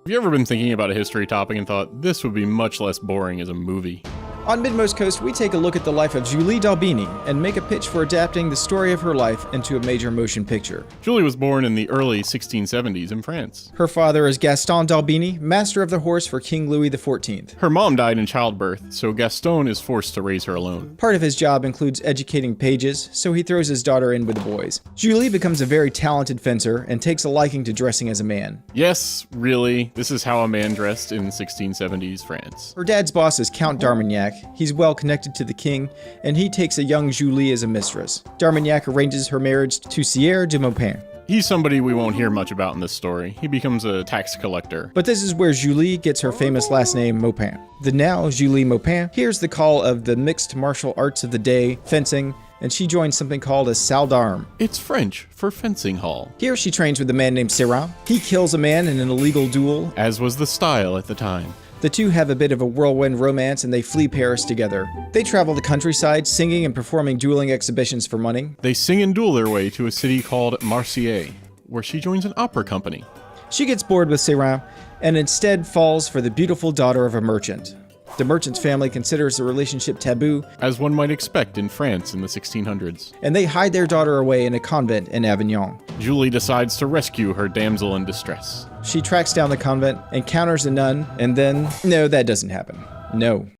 Have you ever been thinking about a history topic and thought, this would be much less boring as a movie? On Midmost Coast, we take a look at the life of Julie d'Albini and make a pitch for adapting the story of her life into a major motion picture. Julie was born in the early 1670s in France. Her father is Gaston d'Albini, master of the horse for King Louis XIV. Her mom died in childbirth, so Gaston is forced to raise her alone. Part of his job includes educating pages, so he throws his daughter in with the boys. Julie becomes a very talented fencer and takes a liking to dressing as a man. Yes, really, this is how a man dressed in 1670s France. Her dad's boss is Count d'Armagnac. He's well connected to the king, and he takes a young Julie as a mistress. D'Armagnac arranges her marriage to Sire de Maupin. He's somebody we won't hear much about in this story. He becomes a tax collector. But this is where Julie gets her famous last name, Maupin. The now Julie Maupin hears the call of the mixed martial arts of the day, fencing, and she joins something called a salle d'armes. It's French for fencing hall. Here she trains with a man named Syrah. He kills a man in an illegal duel, as was the style at the time. The two have a bit of a whirlwind romance and they flee Paris together. They travel the countryside, singing and performing dueling exhibitions for money. They sing and duel their way to a city called Marseille, where she joins an opera company. She gets bored with Syrah and instead falls for the beautiful daughter of a merchant. The merchant's family considers the relationship taboo, as one might expect in France in the 1600s. And they hide their daughter away in a convent in Avignon. Julie decides to rescue her damsel in distress. She tracks down the convent, encounters a nun, and then... No, that doesn't happen. No.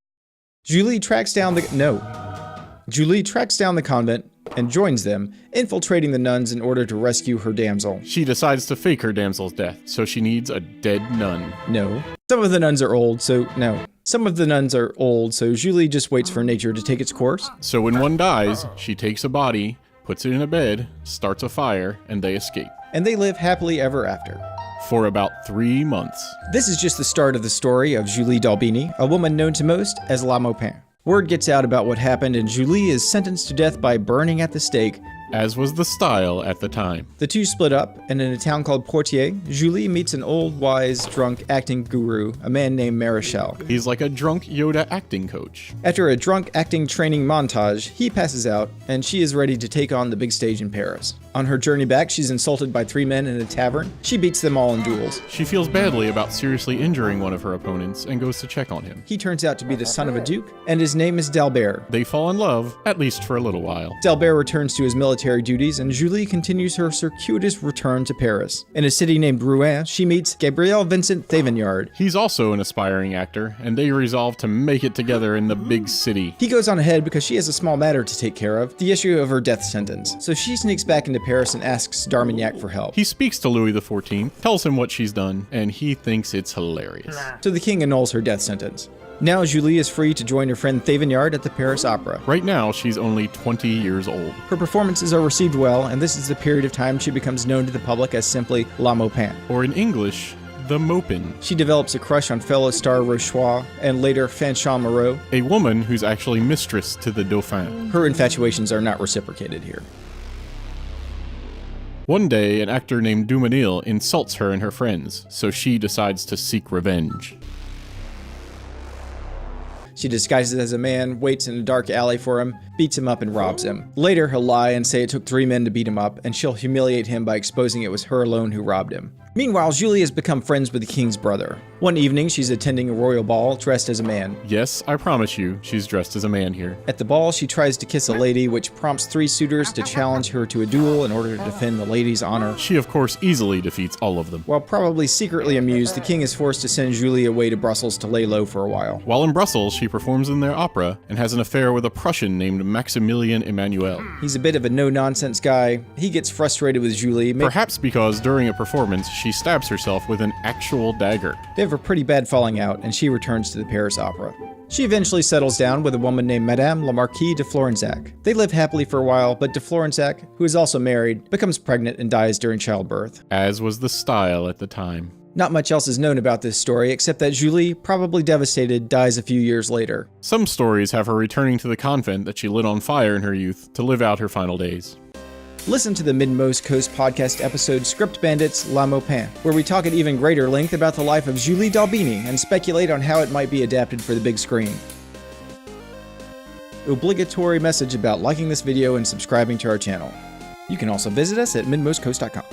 Julie tracks down the convent and joins them, infiltrating the nuns in order to rescue her damsel. She decides to fake her damsel's death, so she needs a dead nun. No. Some of the nuns are old, so no. Some of the nuns are old, so Julie just waits for nature to take its course. So when one dies, she takes a body, puts it in a bed, starts a fire, and they escape. And they live happily ever after. For about 3 months. This is just the start of the story of Julie d'Albini, a woman known to most as La Maupin. Word gets out about what happened and Julie is sentenced to death by burning at the stake, as was the style at the time. The two split up, and in a town called Poitiers, Julie meets an old, wise, drunk acting guru, a man named Maréchal. He's like a drunk Yoda acting coach. After a drunk acting training montage, he passes out, and she is ready to take on the big stage in Paris. On her journey back, she's insulted by 3 men in a tavern. She beats them all in duels. She feels badly about seriously injuring one of her opponents and goes to check on him. He turns out to be the son of a duke, and his name is d'Albert. They fall in love, at least for a little while. d'Albert returns to his military duties, and Julie continues her circuitous return to Paris. In a city named Rouen, she meets Gabriel Vincent Thévenard. He's also an aspiring actor, and they resolve to make it together in the big city. He goes on ahead because she has a small matter to take care of, the issue of her death sentence. So she sneaks back into Paris and asks d'Armagnac for help. He speaks to Louis XIV, tells him what she's done, and he thinks it's hilarious. So the king annuls her death sentence. Now Julie is free to join her friend Thévenard at the Paris Opera. Right now, she's only 20 years old. Her performances are received well, and this is the period of time she becomes known to the public as simply La Maupin. Or in English, the Maupin. She develops a crush on fellow star Rochois, and later Fanchon Moreau, a woman who's actually mistress to the Dauphin. Her infatuations are not reciprocated here. One day, an actor named Dumenil insults her and her friends, so she decides to seek revenge. She disguises as a man, waits in a dark alley for him, beats him up and robs him. Later, he'll lie and say it took 3 men to beat him up, and she'll humiliate him by exposing it was her alone who robbed him. Meanwhile, Julie has become friends with the king's brother. One evening, she's attending a royal ball dressed as a man. Yes, I promise you, she's dressed as a man here. At the ball, she tries to kiss a lady, which prompts 3 suitors to challenge her to a duel in order to defend the lady's honor. She, of course, easily defeats all of them. While probably secretly amused, the king is forced to send Julie away to Brussels to lay low for a while. While in Brussels, she performs in their opera and has an affair with a Prussian named Maximilian Emmanuel. He's a bit of a no-nonsense guy. He gets frustrated with Julie. Perhaps because during a performance, she stabs herself with an actual dagger. They have a pretty bad falling out, and she returns to the Paris Opera. She eventually settles down with a woman named Madame la Marquise de Florensac. They live happily for a while, but de Florensac, who is also married, becomes pregnant and dies during childbirth. As was the style at the time. Not much else is known about this story, except that Julie, probably devastated, dies a few years later. Some stories have her returning to the convent that she lit on fire in her youth to live out her final days. Listen to the Midmost Coast podcast episode Script Bandits, La Maupin, where we talk at even greater length about the life of Julie d'Albini and speculate on how it might be adapted for the big screen. Obligatory message about liking this video and subscribing to our channel. You can also visit us at midmostcoast.com.